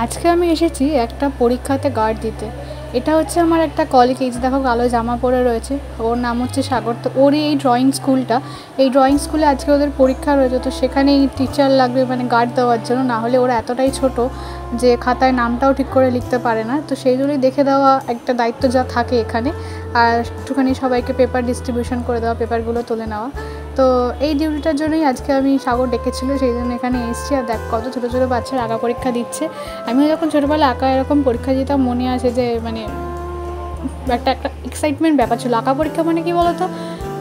আজকে আমি এসেছি একটা পরীক্ষাতে গার্ড দিতে। এটা হচ্ছে আমার একটা কলিগ, এই যে দেখো কালো জামা পরে রয়েছে, ওর নাম হচ্ছে সাগর। তো ওরই এই ড্রয়িং স্কুলে আজকে ওদের পরীক্ষা রয়েছে। তো সেখানেই টিচার লাগবে মানে গার্ড দেওয়ার জন্য, না হলে ওরা এতটাই ছোট যে খাতায় নামটাও ঠিক করে লিখতে পারে না। তো সেই জন্যই দেখে দেওয়া একটা দায়িত্ব যা থাকে এখানে, আর একটুখানি সবাইকে পেপার ডিস্ট্রিবিউশন করে দেওয়া, পেপারগুলো তুলে নেওয়া। তো এই ডিউটিটার জন্যই আজকে আমি সাগর ডেকেছিল, সেই জন্য এখানে এসেছি। আর দেখ কত ছোটো ছোটো বাচ্চারা আঁকা পরীক্ষা দিচ্ছে। আমিও যখন ছোটোবেলা আঁকা এরকম পরীক্ষা দিতাম, মনে আছে যে মানে একটা এক্সাইটমেন্ট ব্যাপার ছিল। আঁকা পরীক্ষা মানে কি বলতো,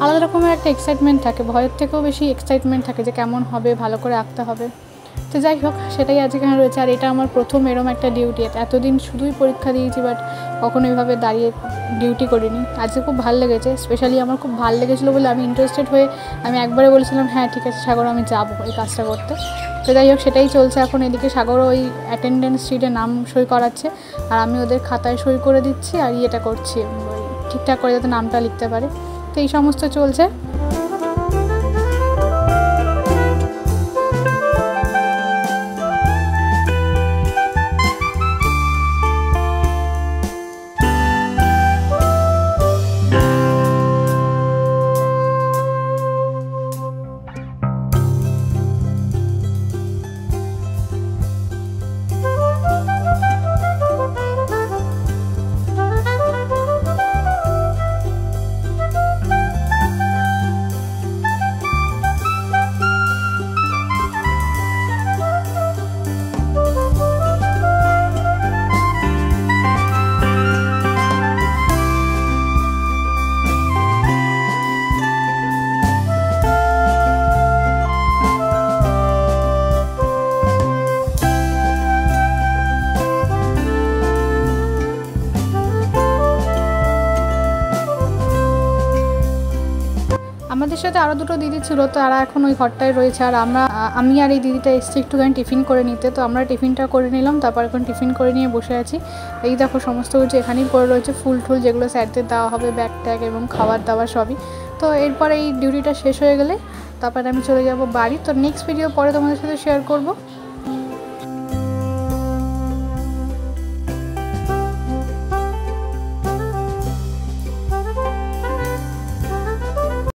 আলাদা রকমের একটা এক্সাইটমেন্ট থাকে, ভয়ের থেকেও বেশি এক্সাইটমেন্ট থাকে যে কেমন হবে, ভালো করে আঁকতে হবে। তো যাই হোক, সেটাই আজকে এখানে রয়েছে। আর এটা আমার প্রথম এরম একটা ডিউটি। এতদিন শুধুই পরীক্ষা দিয়েছি, বাট কখনো এইভাবে দাঁড়িয়ে ডিউটি করিনি। আজকে খুব ভালো লেগেছে, স্পেশালি আমার খুব ভালো লেগেছিলো বলে আমি ইন্টারেস্টেড হয়ে আমি একবারে বলেছিলাম হ্যাঁ ঠিক আছে সাগর, আমি যাবো এই কাজটা করতে। তো যাই হোক, সেটাই চলছে এখন। এদিকে সাগরও ওই অ্যাটেন্ডেন্স শিটে নাম সই করাচ্ছে, আর আমি ওদের খাতায় সই করে দিচ্ছি আর ইয়েটা করছি, ওই ঠিকঠাক করে যাতে নামটা লিখতে পারে। তো এই সমস্ত চলছে। আমাদের সাথে আরও দুটো দিদি ছিল, তো তারা এখন ওই ঘরটায় রয়েছে। আর আমি আর এই দিদিটা এসেছি একটুখানি টিফিন করে নিতে। তো আমরা টিফিনটা করে নিলাম, তারপর এখন টিফিন করে নিয়ে বসে আছি। এই দেখো সমস্ত কিছু এখানেই পড়ে রয়েছে, ফুল টুল যেগুলো স্যারদের দেওয়া হবে, ব্যাগ ট্যাগ এবং খাবার দাবার সবই। তো এরপর এই ডিউটিটা শেষ হয়ে গেলে তারপরে আমি চলে যাব বাড়ি। তো নেক্সট ভিডিও পরে তোমাদের সাথে শেয়ার করব।